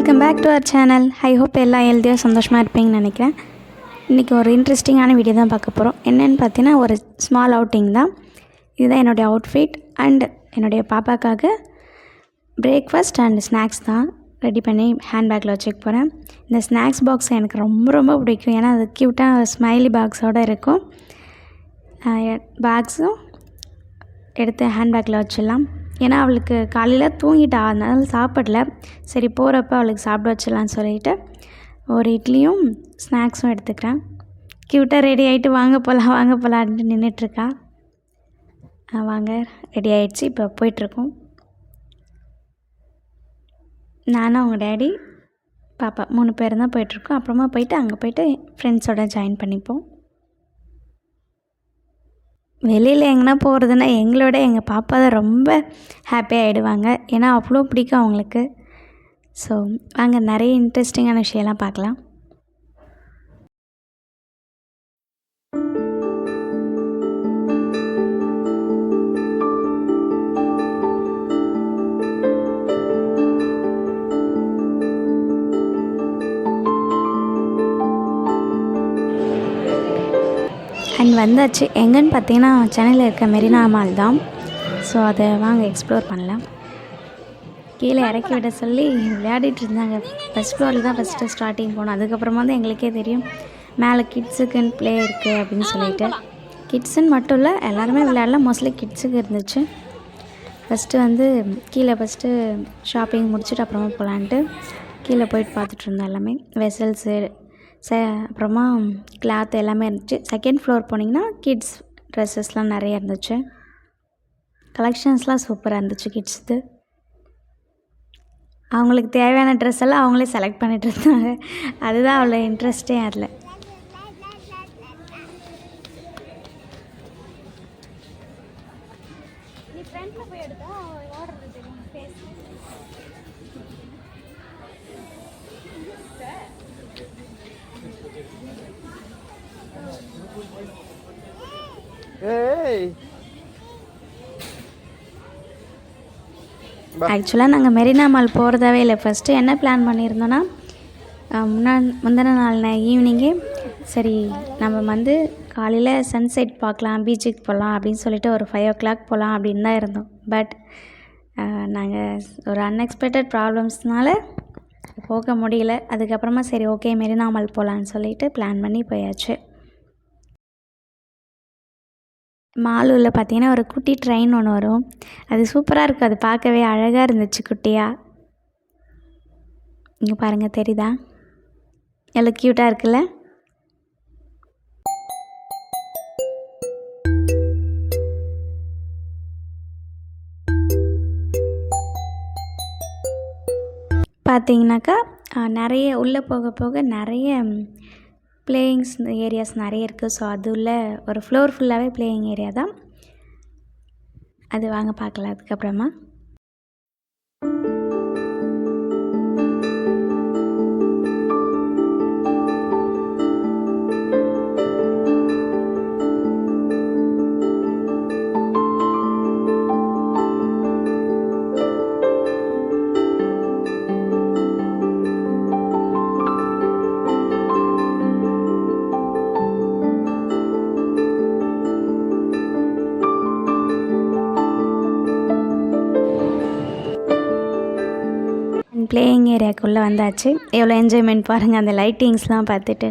Welcome back to our channel. I hope எல்லாம் ஹெல்த்தியாக சந்தோஷமாக இருப்பீங்கன்னு நினைக்கிறேன். இன்றைக்கி ஒரு இன்ட்ரெஸ்டிங்கான வீடியோ தான் பார்க்க போகிறோம். என்னென்னு பார்த்தீங்கன்னா ஒரு ஸ்மால் அவுட்டிங் தான். இதுதான் என்னுடைய அவுட்ஃபிட் அண்ட் என்னுடைய பாப்பாக்காக பிரேக்ஃபாஸ்ட் அண்ட் ஸ்நாக்ஸ் தான் ரெடி பண்ணி ஹேண்ட்பேக்கில் வச்சுக்க போகிறேன். இந்த ஸ்நாக்ஸ் பாக்ஸ் எனக்கு ரொம்ப ரொம்ப பிடிக்கும். ஏன்னா அது க்யூட்டாக ஸ்மைலி பாக்ஸோடு இருக்கும். பேக்ஸும் எடுத்து ஹேண்ட்பேக்கில் வச்சிடலாம். ஏன்னா அவளுக்கு காலையில் தூங்கிட்டா, அதனால சாப்பிடல. சரி போகிறப்ப அவளுக்கு சாப்பிட வச்சிடலான்னு சொல்லிவிட்டு ஒரு இட்லியும் ஸ்நாக்ஸும் எடுத்துக்கிறேன். க்யூட்டாக ரெடி ஆகிட்டு வாங்க போகலான்ட்டு நின்றுட்டுருக்கா. வாங்க, ரெடி ஆகிடுச்சு. இப்போ போயிட்டுருக்கோம். நானும் அவங்க டேடி பாப்பா 3 பேர் தான் போயிட்டுருக்கோம். அப்புறமா போயிட்டு அங்கே போயிட்டு ஃப்ரெண்ட்ஸோட ஜாயின் பண்ணிப்போம். வெளியில் எங்கன்னா போகிறதுனா எங்களோட எங்கள் பாப்பா தான் ரொம்ப ஹாப்பியாக ஆகிடுவாங்க. ஏன்னா அவ்வளோ பிடிக்கும் அவங்களுக்கு. ஸோ வாங்க, நிறைய இன்ட்ரெஸ்டிங்கான விஷயம்லாம் பார்க்கலாம். அண்ட் வந்தாச்சு. எங்கன்னு பார்த்தீங்கன்னா சென்னையில் இருக்க மெரினா மால் தான். ஸோ அதை வாங்க எக்ஸ்ப்ளோர் பண்ணலாம். கீழே இறக்கி விட சொல்லி விளையாடிட்டு இருந்தாங்க. ஃபஸ்ட் ஃப்ளோரில் தான் ஃபஸ்ட்டு ஸ்டார்டிங் போனோம். அதுக்கப்புறமா தான் எங்களுக்கே தெரியும் மேலே கிட்ஸுக்குன்னு ப்ளே இருக்குது அப்படின்னு சொல்லிட்டு. கிட்ஸுன்னு மட்டும் இல்லை, எல்லாருமே விளையாடலாம். மோஸ்ட்லி கிட்ஸுக்கு இருந்துச்சு. கீழே ஷாப்பிங் முடிச்சுட்டு அப்புறமா போகலான்ட்டு கீழே போயிட்டு பார்த்துட்டு இருந்தோம். எல்லாமே வெசல்ஸு அப்புறமா கிளாத் எல்லாமே இருந்துச்சு. செகண்ட் ஃப்ளோர் போனீங்கன்னா கிட்ஸ் ட்ரெஸ்ஸஸ்லாம் நிறைய இருந்துச்சு. கலெக்ஷன்ஸ்லாம் சூப்பராக இருந்துச்சு கிட்ஸுக்கு. அவங்களுக்கு தேவையான ட்ரெஸ் எல்லாம் அவங்களே செலக்ட் பண்ணிட்டு இருந்தாங்க. அதுதான் அவ்வளோ இன்ட்ரெஸ்டே அதில். ஆக்சுவலாக நாங்கள் மெரினா மால் போகிறதாவே இல்லை. ஃபஸ்ட்டு என்ன பிளான் பண்ணியிருந்தோன்னா, முந்தின நாள் ஈவினிங்கே சரி நம்ம காலையில் சன்செட் பார்க்கலாம், பீச்சுக்கு போகலாம் அப்படின்னு சொல்லிட்டு ஒரு 5 o'clock போகலாம் அப்படின்னு தான் இருந்தோம். பட் நாங்கள் ஒரு அன்எக்ஸ்பெக்டட் ப்ராப்ளம்ஸ்னால போக முடியல. அதுக்கப்புறமா சரி ஓகே மெரினா மால் போகலான்னு சொல்லிட்டு பிளான் பண்ணி போயாச்சு. மாலூரில் பார்த்தீங்கன்னா ஒரு குட்டி ட்ரெயின் ஒன்று வரும். அது சூப்பராக இருக்கும். அது பார்க்கவே அழகாக இருந்துச்சு குட்டியாக. இங்கே பாருங்கள், தெரியுதா? எவ்வளோ க்யூட்டாக இருக்குல்ல? பார்த்தீங்கன்னாக்கா நிறைய உள்ளே போக போக நிறைய பிளேயிங்ஸ் ஏரியாஸ் நிறைய இருக்குது. ஸோ அது உள்ள ஒரு ஃப்ளோர் ஃபுல்லாகவே பிளேயிங் ஏரியா தான். அது வாங்க பார்க்கலாம் அதுக்கப்புறமா. பிளேயிங் ஏரியாவுக்குள்ளே வந்தாச்சு. எவ்வளோ என்ஜாய்மெண்ட் பாருங்கள் அந்த லைட்டிங்ஸ்லாம் பார்த்துட்டு.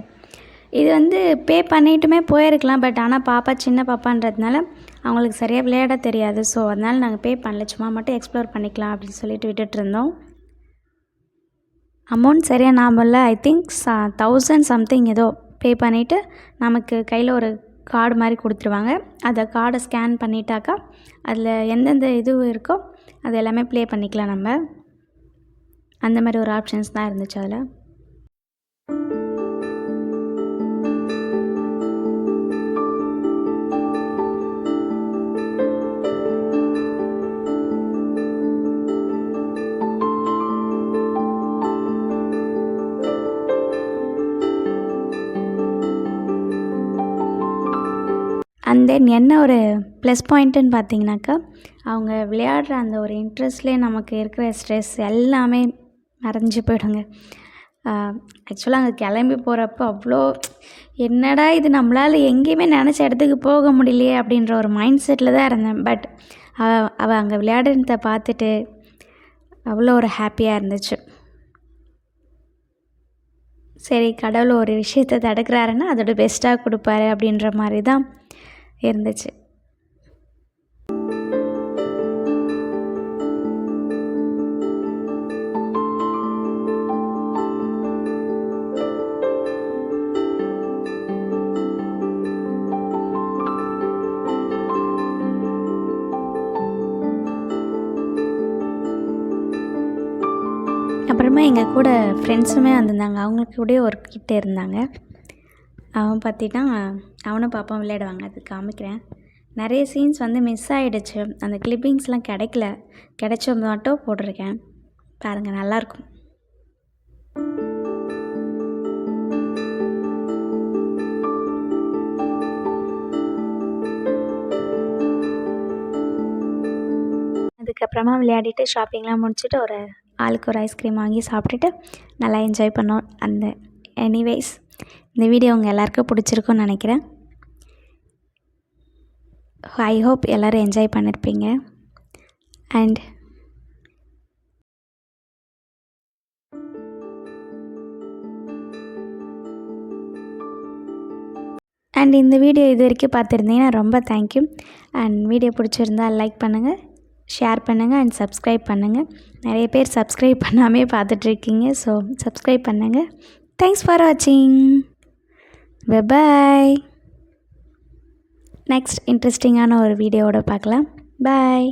இது பே பண்ணிட்டுமே போயிருக்கலாம். பட் ஆனால் பாப்பா சின்ன பாப்பான்றதுனால அவங்களுக்கு சரியாக விளையாட தெரியாது. ஸோ அதனால் நாங்கள் பே பண்ணல, சும்மா மட்டும் எக்ஸ்ப்ளோர் பண்ணிக்கலாம் அப்படின்னு சொல்லிட்டு விட்டுட்டு இருந்தோம். அமௌண்ட் சரியாக ஞாபகம் இல்லை. ஐ திங்க் 1000 சம்திங் ஏதோ பே பண்ணிவிட்டு நமக்கு கையில் ஒரு கார்டு மாதிரி கொடுத்துருவாங்க. அந்த கார்டை ஸ்கேன் பண்ணிட்டாக்கா அதில் எந்தெந்த இது இருக்கோ அது எல்லாமே ப்ளே பண்ணிக்கலாம் நம்ம. அந்த மாதிரி ஒரு ஆப்ஷன்ஸ் தான் இருந்துச்சு அதில். அண்ட் தென் என்ன ஒரு ப்ளஸ் பாயிண்ட்டுன்னு பார்த்தீங்கன்னாக்கா, அவங்க விளையாடுற அந்த ஒரு இன்ட்ரெஸ்ட்லேயே நமக்கு இருக்கிற ஸ்ட்ரெஸ் எல்லாமே மறைஞ்சு போயிடுங்க. ஆக்சுவலாக அங்கே கிளம்பி போகிறப்போ அவ்வளோ என்னடா இது நம்மளால் எங்கேயுமே நினச்ச இடத்துக்கு போக முடியலையே அப்படின்ற ஒரு மைண்ட் செட்டில் தான் இருந்தேன். பட் அவள் அங்கே விளையாடுறத பார்த்துட்டு அவ்வளோ ஒரு ஹாப்பியாக இருந்துச்சு. சரி, கடவுள் ஒரு விஷயத்தை தடுக்கிறாருன்னா அதோட பெஸ்ட்டாக கொடுப்பாரு அப்படின்ற மாதிரி தான் இருந்துச்சு. அப்புறமா எங்கள் கூட ஃப்ரெண்ட்ஸுமே வந்திருந்தாங்க. அவங்களுக்கு கூடயே ஒரு கிட்ட இருந்தாங்க. அவன் பார்த்தின்னா அவனும் பாப்பாவும் விளையாடுவாங்க. அது காமிக்கிறேன். நிறைய சீன்ஸ் வந்து மிஸ் ஆகிடுச்சு. அந்த கிளிப்பிங்ஸ்லாம் கிடைக்கல. கிடைச்ச மட்டும் போட்டிருக்கேன். பாருங்கள், நல்லாயிருக்கும். அதுக்கப்புறமா விளையாடிட்டு ஷாப்பிங்லாம் முடிச்சுட்டு ஒரு ஆளுக்கு ஒரு ஐஸ்கிரீம் வாங்கி சாப்பிட்டுட்டு நல்லா என்ஜாய் பண்ணோம். எனிவேஸ் இந்த வீடியோ உங்கள் எல்லாருக்கும் பிடிச்சிருக்குன்னு நினைக்கிறேன். ஐ ஹோப் எல்லோரும் என்ஜாய் பண்ணியிருப்பீங்க. அண்ட் இந்த வீடியோ இது வரைக்கும் பார்த்துருந்தீங்கன்னா ரொம்ப தேங்க்யூ. அண்ட் வீடியோ பிடிச்சிருந்தால் லைக் பண்ணுங்கள், ஷேர் பண்ணுங்கள் அண்ட் சப்ஸ்கிரைப் பண்ணுங்கள். நிறைய பேர் சப்ஸ்கிரைப் பண்ணாமே பார்த்துட்ருக்கீங்க. ஸோ சப்ஸ்கிரைப் பண்ணுங்கள். தேங்க்ஸ் ஃபார் வாட்சிங். பை. நெக்ஸ்ட் இன்ட்ரெஸ்டிங்கான ஒரு வீடியோவோட பார்க்கலாம். பாய்.